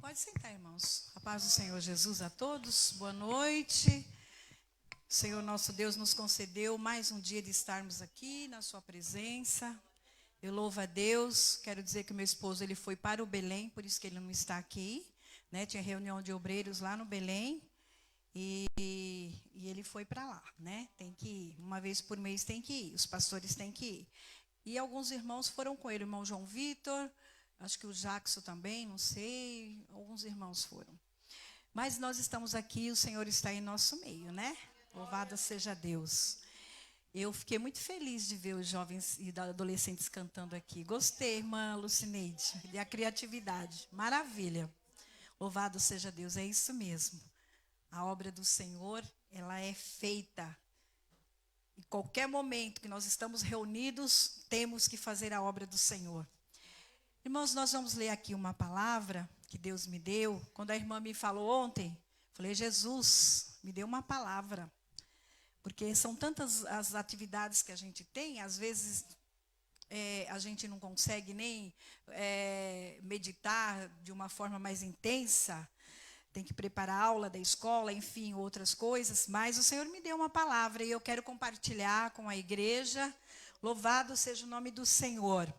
Pode sentar, irmãos. A paz do Senhor Jesus a todos. Boa noite. O Senhor nosso Deus nos concedeu mais um dia de estarmos aqui na sua presença. Eu louvo a Deus. Quero dizer que meu esposo ele foi para o Belém, por isso que ele não está aqui, né? Tinha reunião de obreiros lá no Belém e ele foi para lá, né? Tem que ir. Uma vez por mês tem que ir. Os pastores têm que ir. E alguns irmãos foram com ele, o irmão João Vitor. Acho que o Jackson também, não sei, alguns irmãos foram. Mas nós estamos aqui, o Senhor está em nosso meio, né? Louvado seja Deus. Eu fiquei muito feliz de ver os jovens e adolescentes cantando aqui. Gostei, irmã Lucineide, e a criatividade. Maravilha. Louvado seja Deus, é isso mesmo. A obra do Senhor, ela é feita. Em qualquer momento que nós estamos reunidos, temos que fazer a obra do Senhor. Irmãos, nós vamos ler aqui uma palavra que Deus me deu. Quando a irmã me falou ontem, falei, Jesus, me deu uma palavra. Porque são tantas as atividades que a gente tem, às vezes a gente não consegue nem meditar de uma forma mais intensa. Tem que preparar a aula da escola, enfim, outras coisas. Mas o Senhor me deu uma palavra e eu quero compartilhar com a igreja. Louvado seja o nome do Senhor.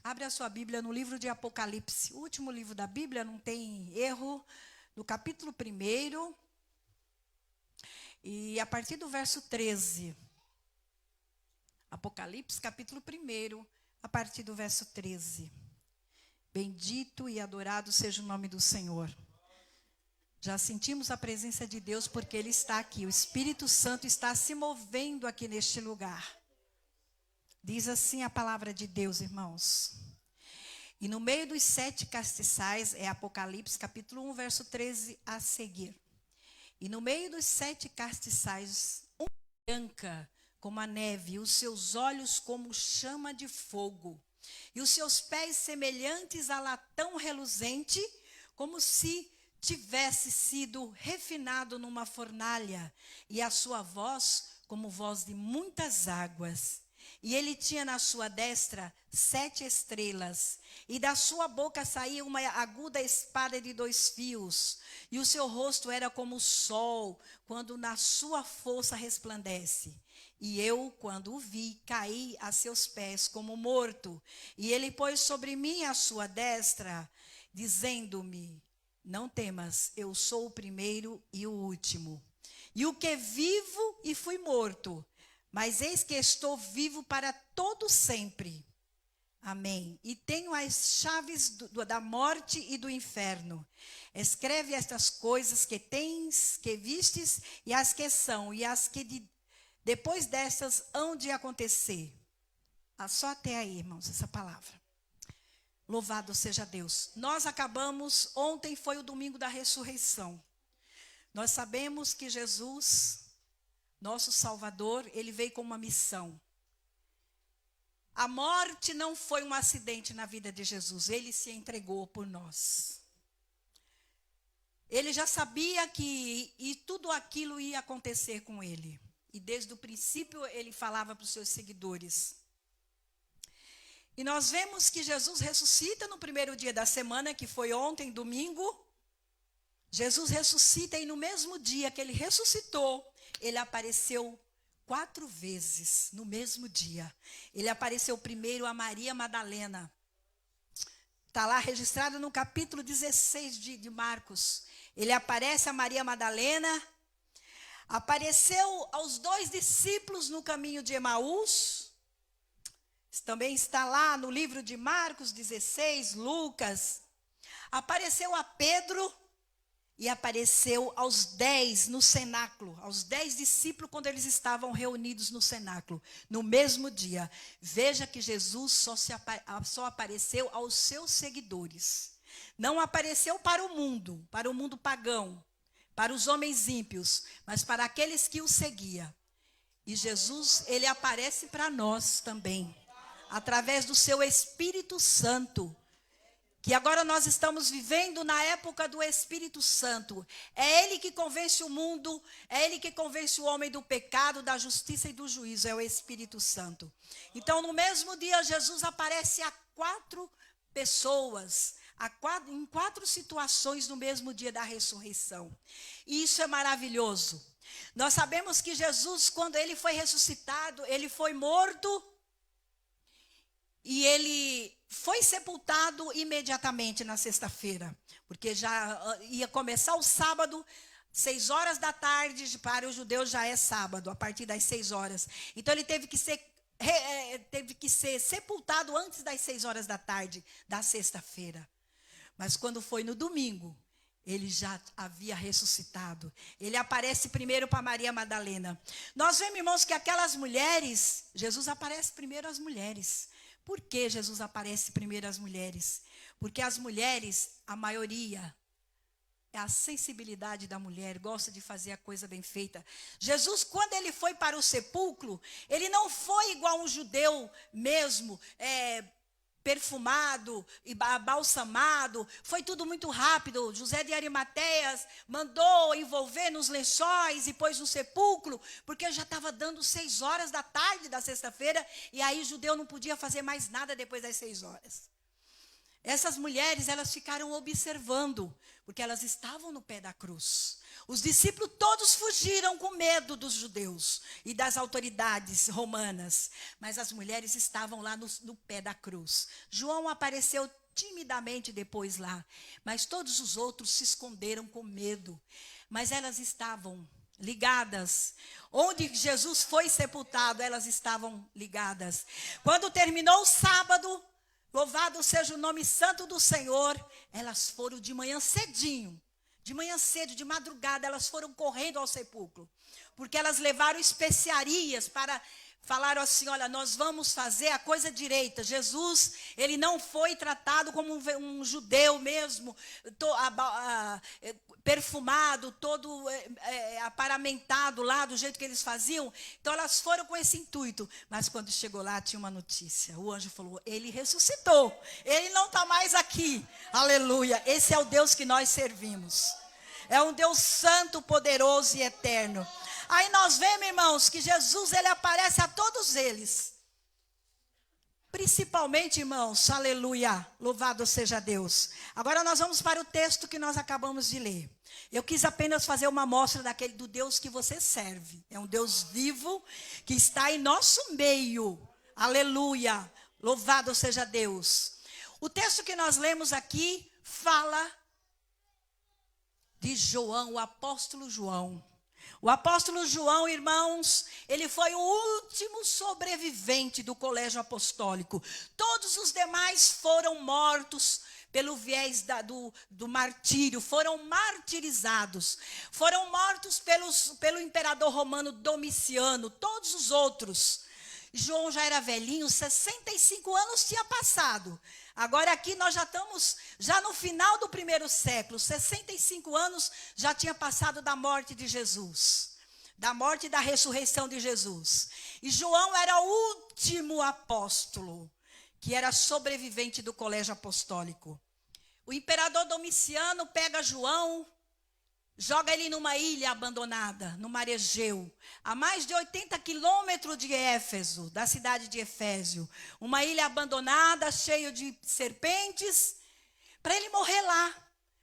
Abre a sua Bíblia no livro de Apocalipse, o último livro da Bíblia, não tem erro, no capítulo 1, e a partir do verso 13. Apocalipse, capítulo 1, a partir do verso 13. Bendito e adorado seja o nome do Senhor. Já sentimos a presença de Deus porque Ele está aqui, o Espírito Santo está se movendo aqui neste lugar. Diz assim a palavra de Deus, irmãos. E no meio dos 7 castiçais, é Apocalipse, capítulo 1, verso 13 a seguir. E no meio dos 7 castiçais, uma branca como a neve, e os seus olhos como chama de fogo, e os seus pés semelhantes a latão reluzente, como se tivesse sido refinado numa fornalha, e a sua voz como voz de muitas águas. E ele tinha na sua destra 7 estrelas, e da sua boca saía uma aguda espada de 2 fios, e o seu rosto era como o sol, quando na sua força resplandece. E eu, quando o vi, caí a seus pés como morto, e ele pôs sobre mim a sua destra, dizendo-me, não temas, eu sou o primeiro e o último, e o que vivo e fui morto, mas eis que estou vivo para todo sempre. Amém. E tenho as chaves da morte e do inferno. Escreve estas coisas que tens, que vistes, e as que são, e as que depois destas hão de acontecer. Só até aí, irmãos, essa palavra. Louvado seja Deus. Nós acabamos, ontem foi o domingo da ressurreição. Nós sabemos que Jesus, nosso Salvador, ele veio com uma missão. A morte não foi um acidente na vida de Jesus, ele se entregou por nós. Ele já sabia que tudo aquilo ia acontecer com ele. E desde o princípio ele falava para os seus seguidores. E nós vemos que Jesus ressuscita no primeiro dia da semana, que foi ontem, domingo. Jesus ressuscita e no mesmo dia que ele ressuscitou, ele apareceu 4 vezes no mesmo dia. Ele apareceu primeiro a Maria Madalena. Está lá registrado no capítulo 16 de Marcos. Ele aparece a Maria Madalena. Apareceu aos 2 discípulos no caminho de Emaús. Também está lá no livro de Marcos 16, Lucas. Apareceu a Pedro. E apareceu aos 10 no cenáculo, aos 10 discípulos quando eles estavam reunidos no cenáculo, no mesmo dia. Veja que Jesus só apareceu aos seus seguidores. Não apareceu para o mundo pagão, para os homens ímpios, mas para aqueles que o seguiam. E Jesus, ele aparece para nós também, através do seu Espírito Santo. Que agora nós estamos vivendo na época do Espírito Santo. É Ele que convence o mundo, é Ele que convence o homem do pecado, da justiça e do juízo, é o Espírito Santo. Então, no mesmo dia, Jesus aparece a 4 pessoas, em 4 situações no mesmo dia da ressurreição. E isso é maravilhoso. Nós sabemos que Jesus, quando ele foi ressuscitado, ele foi morto e ele foi sepultado imediatamente na sexta-feira, porque já ia começar o sábado, 6 horas da tarde, para os judeus já é sábado, a partir das 6 horas. Então ele teve que ser sepultado antes das 6 horas da tarde da sexta-feira. Mas quando foi no domingo, ele já havia ressuscitado. Ele aparece primeiro para Maria Madalena. Nós vemos, irmãos, que aquelas mulheres, Jesus aparece primeiro às mulheres. Por que Jesus aparece primeiro às mulheres? Porque as mulheres, a maioria, é a sensibilidade da mulher, gosta de fazer a coisa bem feita. Jesus, quando ele foi para o sepulcro, ele não foi igual um judeu mesmo, perfumado e balsamado, foi tudo muito rápido. José de Arimateias mandou envolver nos lençóis e pôs no sepulcro, porque já estava dando 6 horas da tarde da sexta-feira, e aí o judeu não podia fazer mais nada depois das 6 horas. Essas mulheres, elas ficaram observando, porque elas estavam no pé da cruz. Os discípulos todos fugiram com medo dos judeus e das autoridades romanas, mas as mulheres estavam lá no pé da cruz. João apareceu timidamente depois lá, mas todos os outros se esconderam com medo. Mas elas estavam ligadas. Onde Jesus foi sepultado, elas estavam ligadas. Quando terminou o sábado, louvado seja o nome santo do Senhor, elas foram de manhã cedinho. De manhã cedo, de madrugada, elas foram correndo ao sepulcro. Porque elas levaram especiarias para... Falaram assim, olha, nós vamos fazer a coisa direita. Jesus, ele não foi tratado como um judeu mesmo, perfumado, todo aparamentado lá, do jeito que eles faziam. Então, elas foram com esse intuito. Mas quando chegou lá, tinha uma notícia. O anjo falou, ele ressuscitou. Ele não está mais aqui. Aleluia. Esse é o Deus que nós servimos. É um Deus santo, poderoso e eterno. Aí nós vemos, irmãos, que Jesus, ele aparece a todos eles. Principalmente, irmãos, aleluia, louvado seja Deus. Agora nós vamos para o texto que nós acabamos de ler. Eu quis apenas fazer uma amostra do Deus que você serve. É um Deus vivo que está em nosso meio. Aleluia, louvado seja Deus. O texto que nós lemos aqui fala de João, o apóstolo João. O apóstolo João, irmãos, ele foi o último sobrevivente do colégio apostólico. Todos os demais foram mortos pelo viés do martírio, foram martirizados. Foram mortos pelo imperador romano Domiciano, todos os outros. João já era velhinho, 65 anos tinha passado. Agora aqui nós já estamos no final do 1º século. 65 anos já tinha passado da morte de Jesus. Da morte e da ressurreição de Jesus. E João era o último apóstolo que era sobrevivente do colégio apostólico. O imperador Domiciano pega João, joga ele numa ilha abandonada, no mar Egeu, a mais de 80 quilômetros de Éfeso, da cidade de Efésio. Uma ilha abandonada, cheia de serpentes, para ele morrer lá,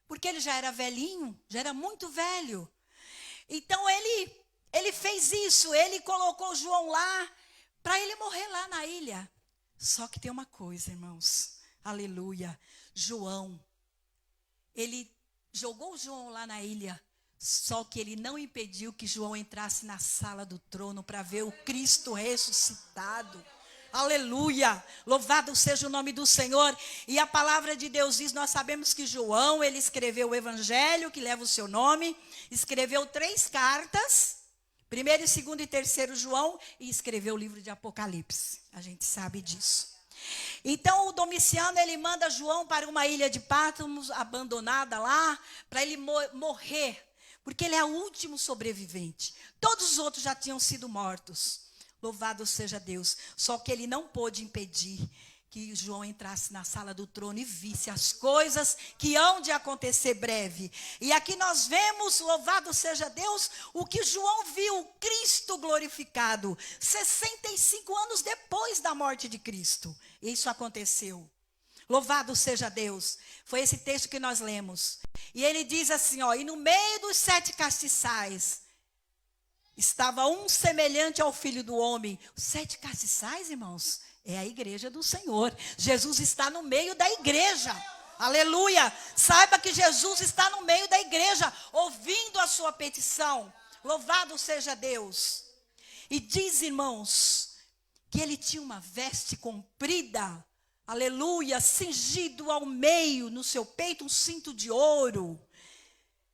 porque ele já era velhinho, já era muito velho. Então ele fez isso, ele colocou João lá, para ele morrer lá na ilha. Só que tem uma coisa, irmãos, aleluia, João, ele jogou João lá na ilha, só que ele não impediu que João entrasse na sala do trono para ver o Cristo ressuscitado. Aleluia, louvado seja o nome do Senhor. E a palavra de Deus diz, nós sabemos que João, ele escreveu o evangelho que leva o seu nome, escreveu 3 cartas, 1º, 2º e 3º João, e escreveu o livro de Apocalipse. A gente sabe disso. Então o Domiciano, ele manda João para uma ilha de Patmos, abandonada lá, para ele morrer, porque ele é o último sobrevivente. Todos os outros já tinham sido mortos. Louvado seja Deus. Só que ele não pôde impedir que João entrasse na sala do trono e visse as coisas que hão de acontecer breve. E aqui nós vemos, louvado seja Deus, o que João viu, Cristo glorificado, 65 anos depois da morte de Cristo. Isso aconteceu. Louvado seja Deus. Foi esse texto que nós lemos. E ele diz assim, ó, e no meio dos 7 castiçais, estava um semelhante ao Filho do Homem. Os 7 castiçais, irmãos, é a igreja do Senhor. Jesus está no meio da igreja. Aleluia. Saiba que Jesus está no meio da igreja, ouvindo a sua petição. Louvado seja Deus. E diz, irmãos, que ele tinha uma veste comprida, aleluia, cingido ao meio, no seu peito um cinto de ouro.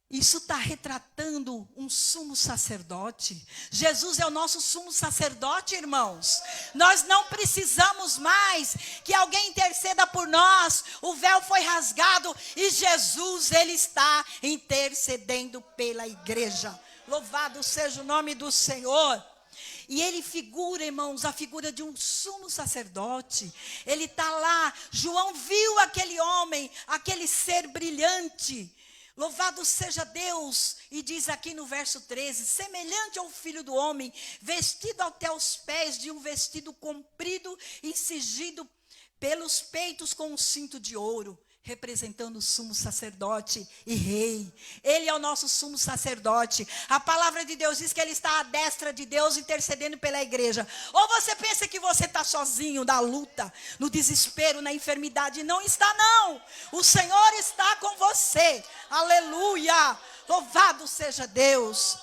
Isso está retratando um sumo sacerdote. Jesus é o nosso sumo sacerdote, irmãos. Nós não precisamos mais que alguém interceda por nós. O véu foi rasgado e Jesus, ele está intercedendo pela igreja. Louvado seja o nome do Senhor. E ele figura, irmãos, a figura de um sumo sacerdote. Ele está lá. João viu aquele homem, aquele ser brilhante. Louvado seja Deus, e diz aqui no verso 13, semelhante ao Filho do Homem, vestido até os pés de um vestido comprido e cingido pelos peitos com um cinto de ouro, representando o sumo sacerdote e rei. Ele é o nosso sumo sacerdote. A palavra de Deus diz que ele está à destra de Deus, intercedendo pela igreja. Ou você pensa que você está sozinho na luta, no desespero, na enfermidade? Não está, não. O Senhor está com você. Aleluia. Louvado seja Deus.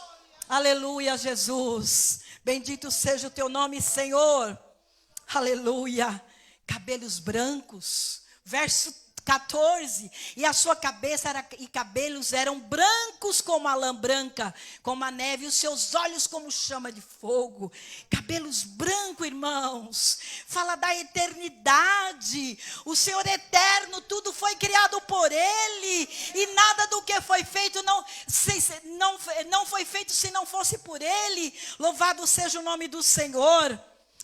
Aleluia, Jesus. Bendito seja o teu nome, Senhor. Aleluia. Cabelos brancos. Verso 14, e a sua cabeça e cabelos eram brancos como a lã branca, como a neve, e os seus olhos como chama de fogo. Cabelos brancos, irmãos, fala da eternidade. O Senhor eterno, tudo foi criado por Ele, e nada do que foi feito não foi feito se não fosse por Ele. Louvado seja o nome do Senhor.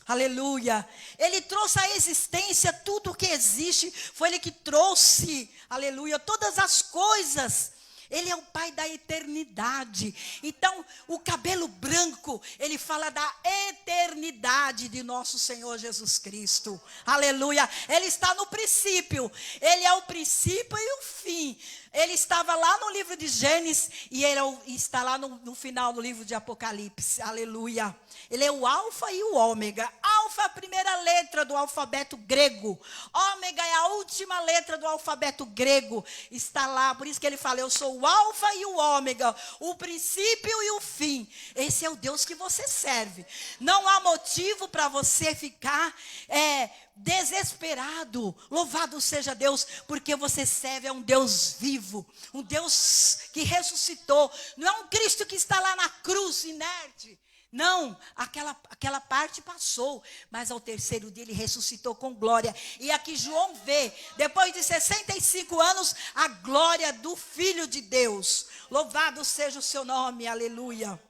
Aleluia. Ele trouxe à existência tudo o que existe. Foi Ele que trouxe, aleluia, todas as coisas. Ele é o Pai da eternidade. Então, o cabelo branco, ele fala da eternidade de nosso Senhor Jesus Cristo. Aleluia. Ele está no princípio. Ele é o princípio e o fim. Ele estava lá no livro de Gênesis e ele está lá no final do livro de Apocalipse. Aleluia. Ele é o alfa e o ômega. Alfa é a primeira letra do alfabeto grego. Ômega é a última letra do alfabeto grego. Está lá, por isso que ele fala, eu sou o alfa e o ômega, o princípio e o fim. Esse é o Deus que você serve. Não há motivo para você ficar desesperado. Louvado seja Deus, porque você serve a um Deus vivo, um Deus que ressuscitou. Não é um Cristo que está lá na cruz inerte. Não, aquela parte passou, mas ao terceiro dia ele ressuscitou com glória. E aqui João vê, depois de 65 anos, a glória do Filho de Deus. Louvado seja o seu nome, aleluia.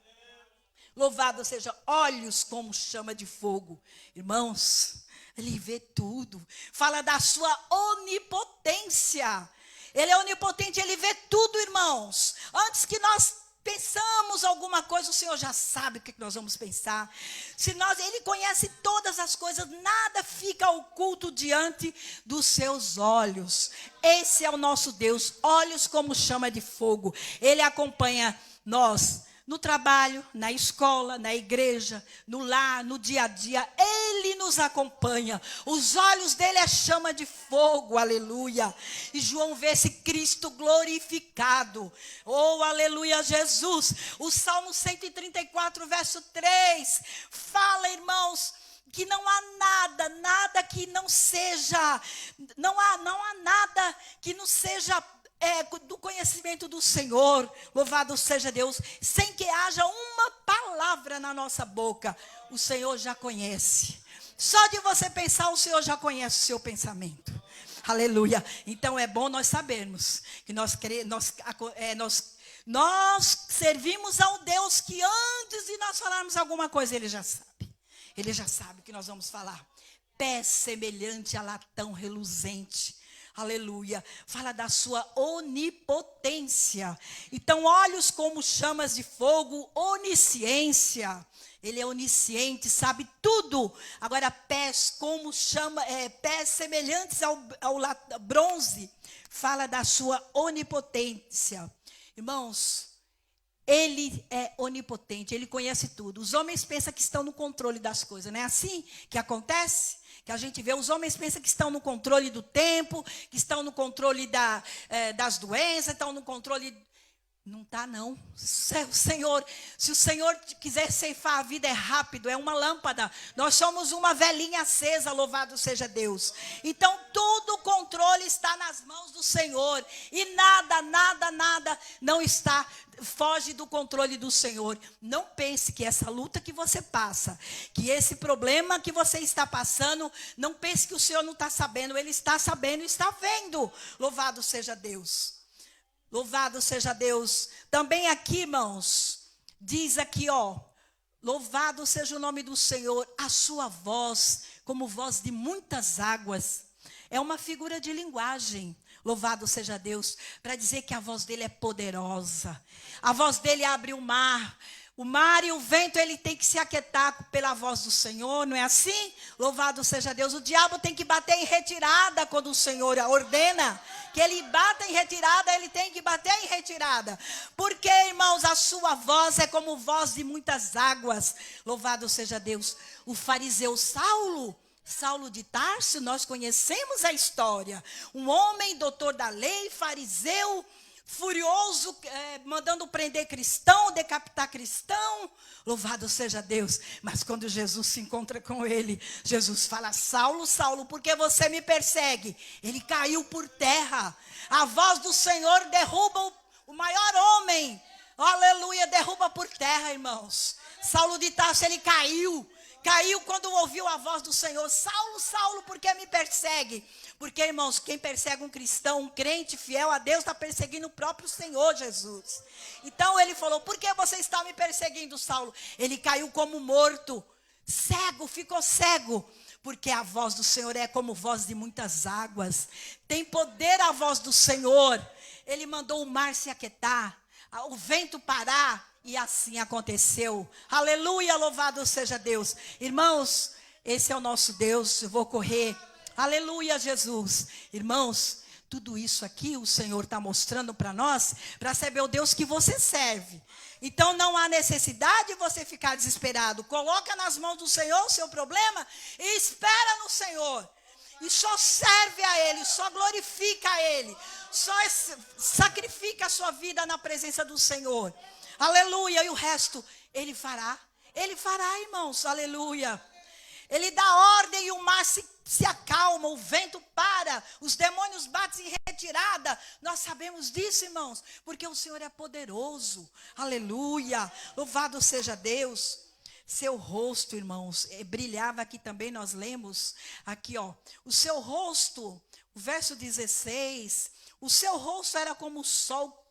Louvado seja, olhos como chama de fogo. Irmãos, ele vê tudo. Fala da sua onipotência. Ele é onipotente, ele vê tudo, irmãos. Antes que nós pensamos alguma coisa, o Senhor já sabe o que nós vamos pensar. Ele conhece todas as coisas, nada fica oculto diante dos seus olhos. Esse é o nosso Deus, olhos como chama de fogo. Ele acompanha nós no trabalho, na escola, na igreja, no lar, no dia a dia. Ele nos acompanha. Os olhos dele é chama de fogo, aleluia. E João vê esse Cristo glorificado. Oh, aleluia, Jesus. O Salmo 134, verso 3, fala, irmãos, que não há nada que não seja, não há nada que não seja do conhecimento do Senhor. Louvado seja Deus. Sem que haja uma palavra na nossa boca, o Senhor já conhece. Só de você pensar, o Senhor já conhece o seu pensamento. Aleluia. Então é bom nós sabermos que nós servimos a um Deus que antes de nós falarmos alguma coisa, Ele já sabe. Ele já sabe o que nós vamos falar. Pé semelhante a latão reluzente. Aleluia. Fala da sua onipotência. Então, olhos como chamas de fogo, onisciência. Ele é onisciente, sabe tudo. Agora, pés como pés semelhantes ao bronze. Fala da sua onipotência. Irmãos, ele é onipotente, ele conhece tudo. Os homens pensam que estão no controle das coisas, não é assim que acontece? Que a gente vê, os homens pensam que estão no controle do tempo, que estão no controle das doenças, estão no controle... Não está, não. Se o Senhor quiser ceifar a vida, é rápido, é uma lâmpada. Nós somos uma velhinha acesa, louvado seja Deus. Então, todo o controle está nas mãos do Senhor. E nada não está, foge do controle do Senhor. Não pense que essa luta que você passa, que esse problema que você está passando, não pense que o Senhor não está sabendo. Ele está sabendo e está vendo. Louvado seja Deus. Louvado seja Deus. Também aqui, irmãos, diz aqui, louvado seja o nome do Senhor. A sua voz, como voz de muitas águas, é uma figura de linguagem. Louvado seja Deus, para dizer que a voz dele é poderosa. A voz dele abre o mar. O mar e o vento, ele tem que se aquietar pela voz do Senhor, não é assim? Louvado seja Deus. O diabo tem que bater em retirada quando o Senhor ordena que ele bata em retirada, ele tem que bater em retirada. Porque, irmãos, a sua voz é como voz de muitas águas. Louvado seja Deus. O fariseu Saulo de Tarso, nós conhecemos a história. Um homem, doutor da lei, fariseu, furioso, mandando prender cristão, decapitar cristão. Louvado seja Deus. Mas quando Jesus se encontra com ele, Jesus fala: Saulo, Saulo, por que você me persegue? Ele caiu por terra. A voz do Senhor derruba o maior homem. Aleluia, derruba por terra, irmãos. Saulo de Tarso, ele caiu quando ouviu a voz do Senhor. Saulo, Saulo, por que me persegue? Porque, irmãos, quem persegue um cristão, um crente fiel a Deus, está perseguindo o próprio Senhor Jesus. Então ele falou: por que você está me perseguindo, Saulo? Ele caiu como morto, cego, ficou cego. Porque a voz do Senhor é como voz de muitas águas. Tem poder a voz do Senhor. Ele mandou o mar se aquietar, o vento parar. E assim aconteceu. Aleluia, louvado seja Deus. Irmãos, esse é o nosso Deus. Eu vou correr. Aleluia, Jesus. Irmãos, tudo isso aqui o Senhor está mostrando para nós, para saber o Deus que você serve. Então não há necessidade de você ficar desesperado. Coloca nas mãos do Senhor o seu problema e espera no Senhor. E só serve a Ele, só glorifica a Ele. Só sacrifica a sua vida na presença do Senhor. Aleluia, e o resto Ele fará. Ele fará, irmãos, aleluia. Ele dá ordem e o mar se acalma, o vento para, os demônios batem em retirada. Nós sabemos disso, irmãos, porque o Senhor é poderoso. Aleluia, louvado seja Deus. Seu rosto, irmãos, brilhava aqui também, nós lemos aqui, o seu rosto, o verso 16, o seu rosto era como o sol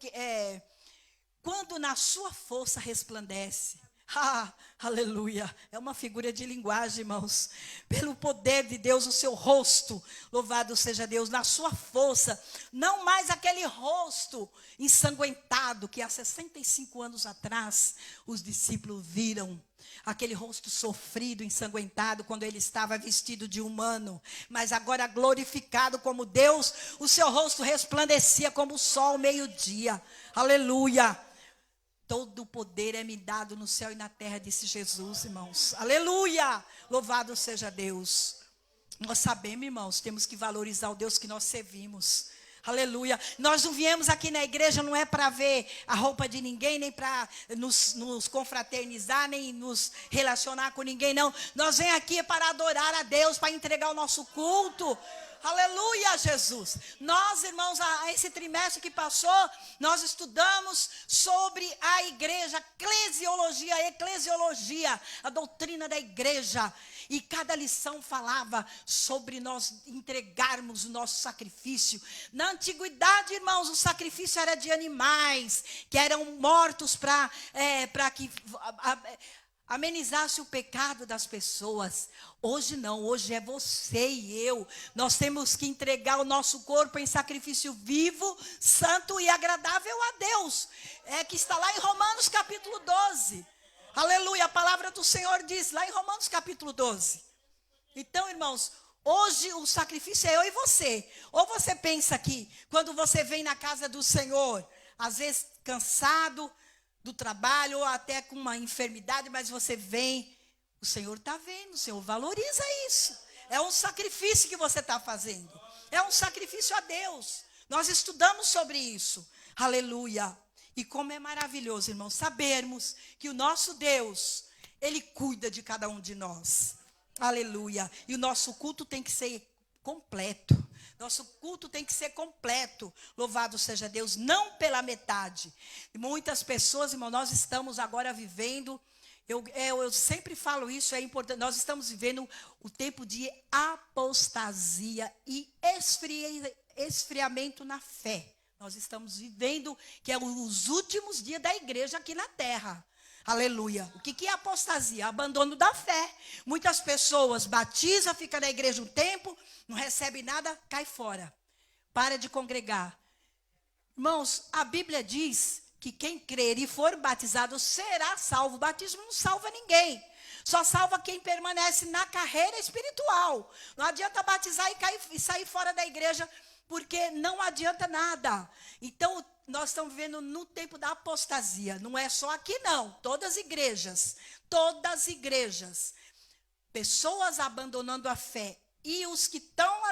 quando na sua força resplandece. Aleluia. É uma figura de linguagem, irmãos. Pelo poder de Deus, o seu rosto, louvado seja Deus, na sua força. Não mais aquele rosto ensanguentado que há 65 anos atrás os discípulos viram. Aquele rosto sofrido, ensanguentado, quando ele estava vestido de humano. Mas agora glorificado como Deus, o seu rosto resplandecia como o sol ao meio-dia. Aleluia. Todo o poder é me dado no céu e na terra, disse Jesus, irmãos. Aleluia! Louvado seja Deus. Nós sabemos, irmãos, temos que valorizar o Deus que nós servimos. Aleluia. Nós não viemos aqui na igreja, não é para ver a roupa de ninguém, nem para nos confraternizar, nem nos relacionar com ninguém, não. Nós vem aqui para adorar a Deus, para entregar o nosso culto. Aleluia, Jesus. Nós, irmãos, esse trimestre que passou, nós estudamos sobre a igreja, eclesiologia, a doutrina da igreja. E cada lição falava sobre nós entregarmos o nosso sacrifício. Na antiguidade, irmãos, o sacrifício era de animais, que eram mortos para que amenizasse o pecado das pessoas. Hoje não, hoje é você e eu. Nós temos que entregar o nosso corpo em sacrifício vivo, santo e agradável a Deus. É que está lá em Romanos capítulo 12. Aleluia, a palavra do Senhor diz lá em Romanos capítulo 12. Então, irmãos, hoje o sacrifício é eu e você. Ou você pensa que quando você vem na casa do Senhor, às vezes cansado do trabalho ou até com uma enfermidade, mas você vem, o Senhor está vendo, o Senhor valoriza isso. É um sacrifício que você está fazendo. É um sacrifício a Deus. Nós estudamos sobre isso. Aleluia. E como é maravilhoso, irmãos, sabermos que o nosso Deus, Ele cuida de cada um de nós. Aleluia. E o nosso culto tem que ser completo. Nosso culto tem que ser completo. Louvado seja Deus, não pela metade. E muitas pessoas, irmão, nós estamos agora vivendo, eu sempre falo isso, é importante, nós estamos vivendo o tempo de apostasia e esfriamento na fé. Nós estamos vivendo que é os últimos dias da igreja aqui na terra. Aleluia. O que é apostasia? Abandono da fé. Muitas pessoas batizam, ficam na igreja um tempo, não recebe nada, cai fora. Para de congregar. Irmãos, a Bíblia diz que quem crer e for batizado será salvo. O batismo não salva ninguém. Só salva quem permanece na carreira espiritual. Não adianta batizar e sair fora da igreja, porque não adianta nada. Então, nós estamos vivendo no tempo da apostasia. Não é só aqui, não. Todas as igrejas. Pessoas abandonando a fé. E os que estão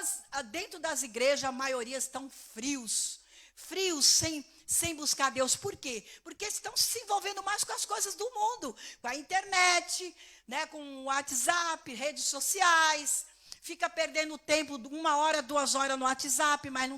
dentro das igrejas, a maioria estão frios. Frios, sem buscar Deus. Por quê? Porque estão se envolvendo mais com as coisas do mundo. Com a internet, né, com o WhatsApp, redes sociais. Fica perdendo tempo, 1 hora, 2 horas no WhatsApp, mas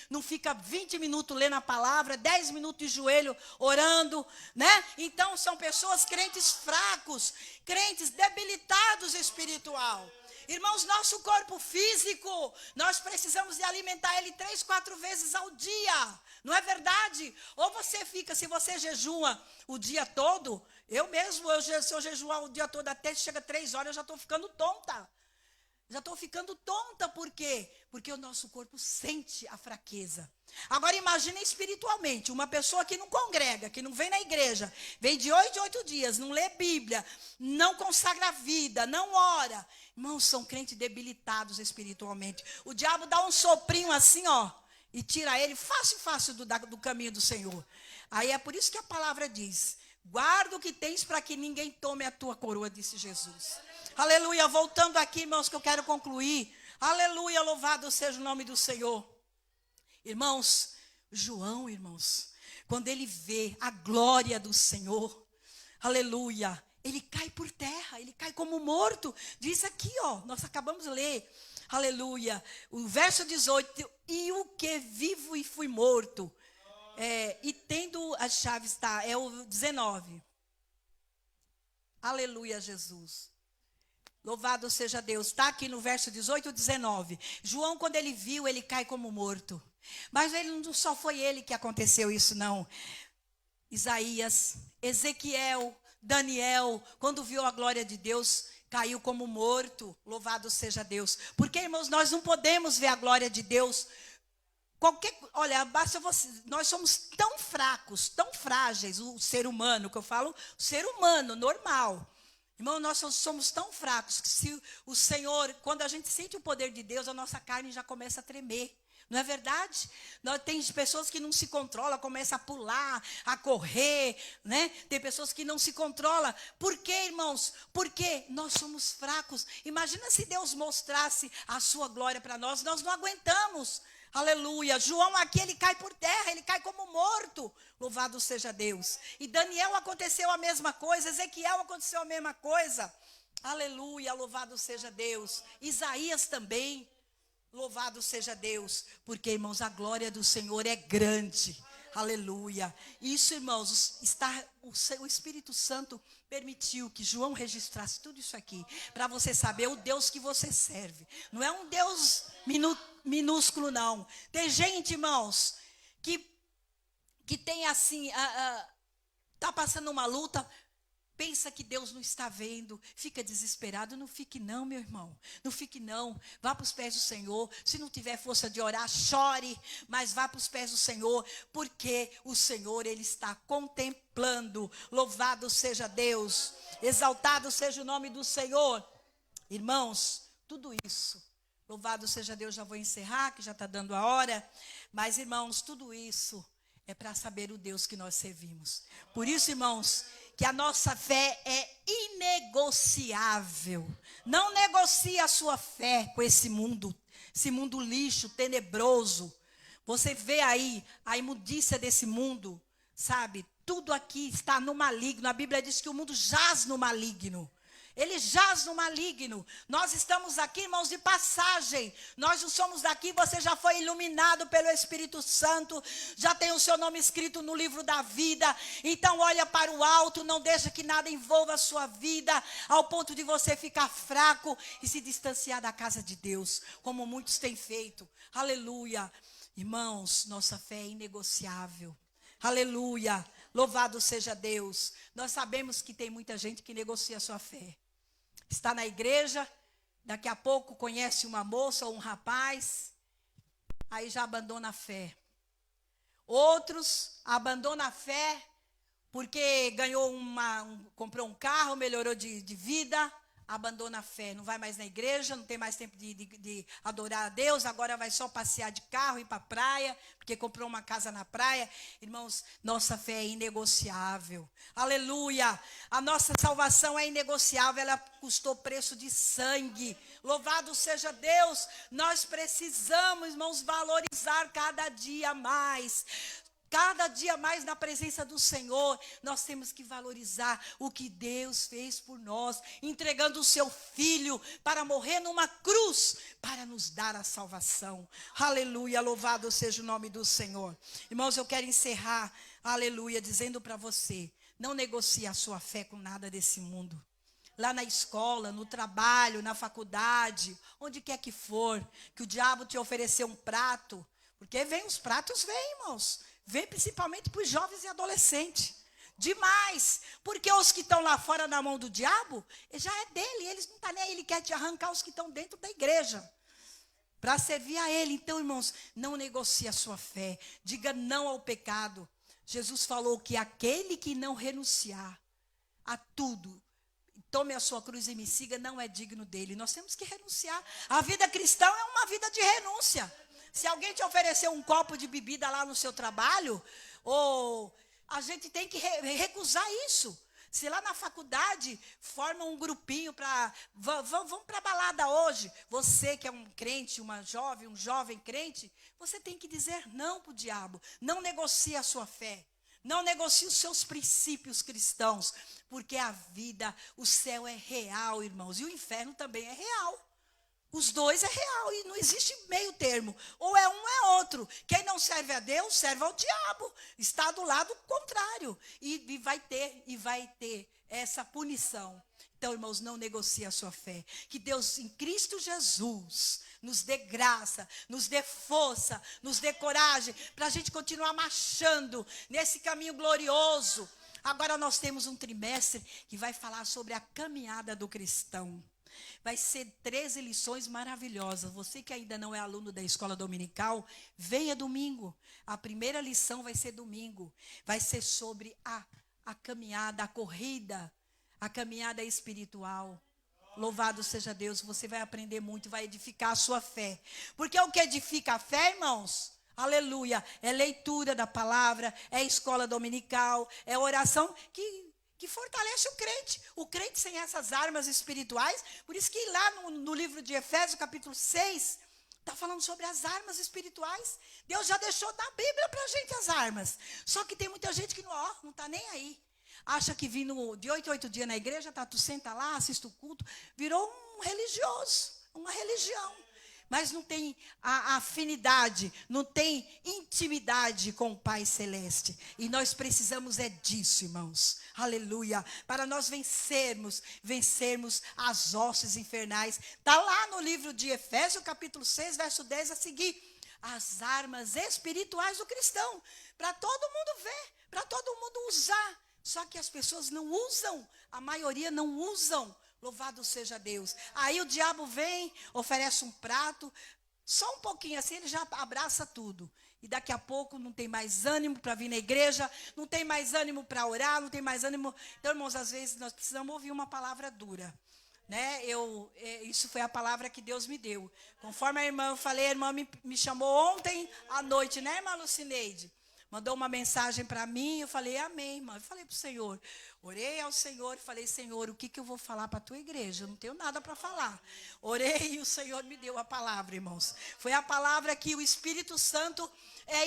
não fica 20 minutos lendo a palavra, 10 minutos de joelho orando, né? Então, são pessoas crentes fracos, crentes debilitados espiritual. Irmãos, nosso corpo físico, nós precisamos de alimentar ele 3, 4 vezes ao dia. Não é verdade? Ou você fica, se você jejua o dia todo, se eu jejuar o dia todo até chega 3 horas, eu já estou ficando tonta. Já estou ficando tonta, por quê? Porque o nosso corpo sente a fraqueza. Agora imagine espiritualmente, uma pessoa que não congrega, que não vem na igreja, vem de 8 em 8 dias, não lê Bíblia, não consagra a vida, não ora. Irmãos, são crentes debilitados espiritualmente. O diabo dá um soprinho assim, ó, e tira ele fácil do caminho do Senhor. Aí é por isso que a palavra diz, guarda o que tens para que ninguém tome a tua coroa, disse Jesus. Aleluia, voltando aqui, irmãos, que eu quero concluir. Aleluia, louvado seja o nome do Senhor. Irmãos, João, irmãos, quando ele vê a glória do Senhor, aleluia, ele cai por terra, ele cai como morto. Diz aqui, ó, nós acabamos de ler, aleluia, o verso 18, e o que vivo e fui morto. E tendo as chaves, é o 19. Aleluia, Jesus. Louvado seja Deus. Está aqui no verso 18 e 19. João, quando ele viu, ele cai como morto. Mas não só foi ele que aconteceu isso, não. Isaías, Ezequiel, Daniel, quando viu a glória de Deus, caiu como morto. Louvado seja Deus. Porque, irmãos, nós não podemos ver a glória de Deus. Olha, basta você, nós somos tão fracos, tão frágeis, o ser humano, que eu falo, o ser humano normal. Irmão, nós somos tão fracos que se o Senhor, quando a gente sente o poder de Deus, a nossa carne já começa a tremer. Não é verdade? Tem pessoas que não se controlam, começam a pular, a correr, né? Tem pessoas que não se controlam. Por quê, irmãos? Porque nós somos fracos. Imagina se Deus mostrasse a sua glória para nós, nós não aguentamos. Aleluia. João aqui, ele cai por terra, ele cai como morto. Louvado seja Deus. E Daniel aconteceu a mesma coisa, Ezequiel aconteceu a mesma coisa. Aleluia, louvado seja Deus. Isaías também. Louvado seja Deus. Porque, irmãos, a glória do Senhor é grande. Aleluia. Isso, irmãos, o Espírito Santo permitiu que João registrasse tudo isso aqui. Para você saber o Deus que você serve. Não é um Deus minúsculo, não. Tem gente, irmãos, que tem assim, está passando uma luta, pensa que Deus não está vendo, fica desesperado. Não fique não, meu irmão, não fique não. Vá para os pés do Senhor. Se não tiver força de orar, chore, mas vá para os pés do Senhor, porque o Senhor, Ele está contemplando. Louvado seja Deus, exaltado seja o nome do Senhor. Irmãos, tudo isso, louvado seja Deus. Já vou encerrar, que já está dando a hora, mas irmãos, tudo isso é para saber o Deus que nós servimos. Por isso, irmãos, que a nossa fé é inegociável. Não negocie a sua fé com esse mundo lixo, tenebroso. Você vê aí a imundícia desse mundo, sabe? Tudo aqui está no maligno. A Bíblia diz que o mundo jaz no maligno. Ele jaz no maligno. Nós estamos aqui, irmãos, de passagem. Nós não somos daqui. Você já foi iluminado pelo Espírito Santo. Já tem o seu nome escrito no livro da vida. Então olha para o alto. Não deixa que nada envolva a sua vida, ao ponto de você ficar fraco e se distanciar da casa de Deus, como muitos têm feito. Aleluia. Irmãos, nossa fé é inegociável. Aleluia. Louvado seja Deus. Nós sabemos que tem muita gente que negocia a sua fé. Está na igreja, daqui a pouco conhece uma moça ou um rapaz, aí já abandona a fé. Outros abandonam a fé porque ganhou comprou um carro, melhorou de vida, abandona a fé, não vai mais na igreja, não tem mais tempo de adorar a Deus, agora vai só passear de carro, ir para a praia, porque comprou uma casa na praia. Irmãos, nossa fé é inegociável. Aleluia! A nossa salvação é inegociável, ela custou preço de sangue. Louvado seja Deus! Nós precisamos, irmãos, valorizar cada dia mais. Cada dia mais na presença do Senhor, nós temos que valorizar o que Deus fez por nós, entregando o seu Filho para morrer numa cruz, para nos dar a salvação. Aleluia, louvado seja o nome do Senhor. Irmãos, eu quero encerrar, aleluia, dizendo para você, não negocie a sua fé com nada desse mundo. Lá na escola, no trabalho, na faculdade, onde quer que for, que o diabo te oferecer um prato, porque os pratos vêm, irmãos. Vem principalmente para os jovens e adolescentes. Demais. Porque os que estão lá fora na mão do diabo, já é dele. Eles não estão nem aí. Ele quer te arrancar os que estão dentro da igreja, para servir a ele. Então, irmãos, não negocie a sua fé. Diga não ao pecado. Jesus falou que aquele que não renunciar a tudo, tome a sua cruz e me siga, não é digno dele. Nós temos que renunciar. A vida cristã é uma vida de renúncia. Se alguém te oferecer um copo de bebida lá no seu trabalho, a gente tem que recusar isso. Se lá na faculdade formam um grupinho para... Vamos para a balada hoje. Você que é um crente, um jovem crente, você tem que dizer não para o diabo. Não negocie a sua fé. Não negocie os seus princípios cristãos. Porque a vida, o céu é real, irmãos. E o inferno também é real. Os dois é real e não existe meio termo. Ou é um ou é outro. Quem não serve a Deus, serve ao diabo. Está do lado contrário. E vai ter essa punição. Então, irmãos, não negocie a sua fé. Que Deus, em Cristo Jesus, nos dê graça, nos dê força, nos dê coragem, para a gente continuar marchando nesse caminho glorioso. Agora nós temos um trimestre que vai falar sobre a caminhada do cristão. Vai ser 13 lições maravilhosas. Você que ainda não é aluno da escola dominical, venha domingo. A primeira lição vai ser domingo. Vai ser sobre a caminhada, a corrida, a caminhada espiritual. Louvado seja Deus, você vai aprender muito, vai edificar a sua fé. Porque o que edifica a fé, irmãos? Aleluia, é leitura da palavra, é escola dominical, é oração que fortalece o crente. O crente sem essas armas espirituais, por isso que lá no livro de Efésios, capítulo 6, está falando sobre as armas espirituais. Deus já deixou na Bíblia para a gente as armas. Só que tem muita gente que não está nem aí. Acha que vindo de 8 em 8 dias na igreja, tu senta lá, assiste o culto, virou um religioso, uma religião. Mas não tem a afinidade, não tem intimidade com o Pai Celeste. E nós precisamos disso, irmãos. Aleluia. Para nós vencermos as hostes infernais. Está lá no livro de Efésios, capítulo 6, verso 10 a seguir. As armas espirituais do cristão. Para todo mundo ver, para todo mundo usar. Só que as pessoas não usam, a maioria não usam. Louvado seja Deus. Aí o diabo vem, oferece um prato, só um pouquinho assim, ele já abraça tudo. E daqui a pouco não tem mais ânimo para vir na igreja, não tem mais ânimo para orar, não tem mais ânimo. Então, irmãos, às vezes nós precisamos ouvir uma palavra dura. Né? Isso foi a palavra que Deus me deu. Conforme a irmã, eu falei, a irmã me chamou ontem à noite, né, irmã Lucineide? Mandou uma mensagem para mim, eu falei, amém, irmã. Eu falei para o Senhor, orei ao Senhor, falei, Senhor, o que eu vou falar para a tua igreja? Eu não tenho nada para falar. Orei e o Senhor me deu a palavra, irmãos. Foi a palavra que o Espírito Santo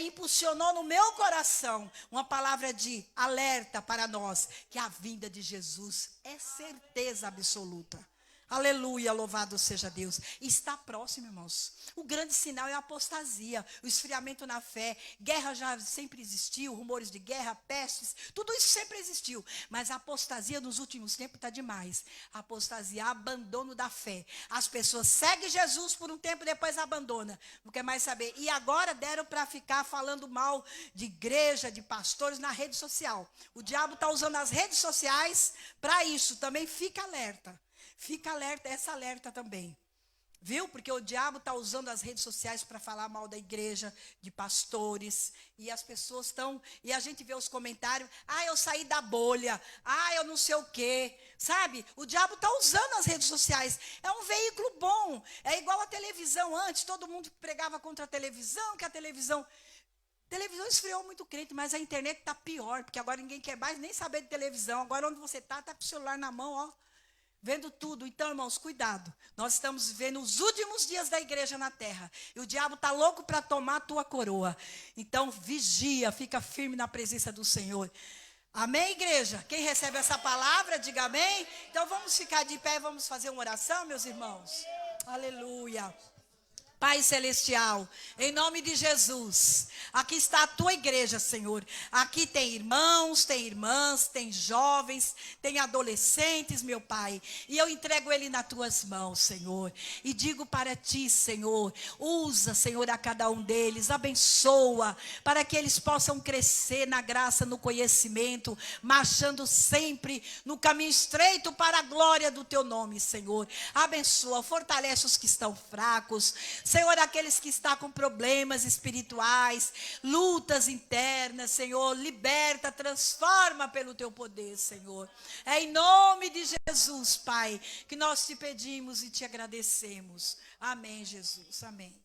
impulsionou no meu coração. Uma palavra de alerta para nós, que a vinda de Jesus é certeza absoluta. Aleluia, louvado seja Deus. Está próximo, irmãos. O grande sinal é a apostasia, o esfriamento na fé. Guerra já sempre existiu, rumores de guerra, pestes, tudo isso sempre existiu. Mas a apostasia nos últimos tempos está demais. A apostasia, abandono da fé. As pessoas seguem Jesus por um tempo, depois abandonam. Não quer mais saber. E agora deram para ficar falando mal de igreja, de pastores na rede social. O diabo está usando as redes sociais para isso. Também fica alerta. Fica alerta, essa alerta também. Viu? Porque o diabo está usando as redes sociais para falar mal da igreja, de pastores. E as pessoas estão... E a gente vê os comentários. Eu saí da bolha. Eu não sei o quê. Sabe? O diabo está usando as redes sociais. É um veículo bom. É igual a televisão antes. Todo mundo pregava contra a televisão, que a televisão esfriou muito crente, mas a internet está pior. Porque agora ninguém quer mais nem saber de televisão. Agora onde você está com o celular na mão, ó. Vendo tudo. Então, irmãos, cuidado. Nós estamos vivendo os últimos dias da igreja na terra. E o diabo está louco para tomar a tua coroa. Então, vigia, fica firme na presença do Senhor. Amém, igreja? Quem recebe essa palavra, diga amém. Então, vamos ficar de pé e vamos fazer uma oração, meus irmãos. Aleluia. Pai Celestial, em nome de Jesus, aqui está a tua igreja, Senhor. Aqui tem irmãos, tem irmãs, tem jovens, tem adolescentes, meu Pai. E eu entrego ele nas tuas mãos, Senhor. E digo para ti, Senhor, usa, Senhor, a cada um deles, abençoa, para que eles possam crescer na graça, no conhecimento, marchando sempre no caminho estreito para a glória do teu nome, Senhor. Abençoa, fortalece os que estão fracos, Senhor, aqueles que estão com problemas espirituais, lutas internas, Senhor, liberta, transforma pelo teu poder, Senhor. É em nome de Jesus, Pai, que nós te pedimos e te agradecemos. Amém, Jesus. Amém.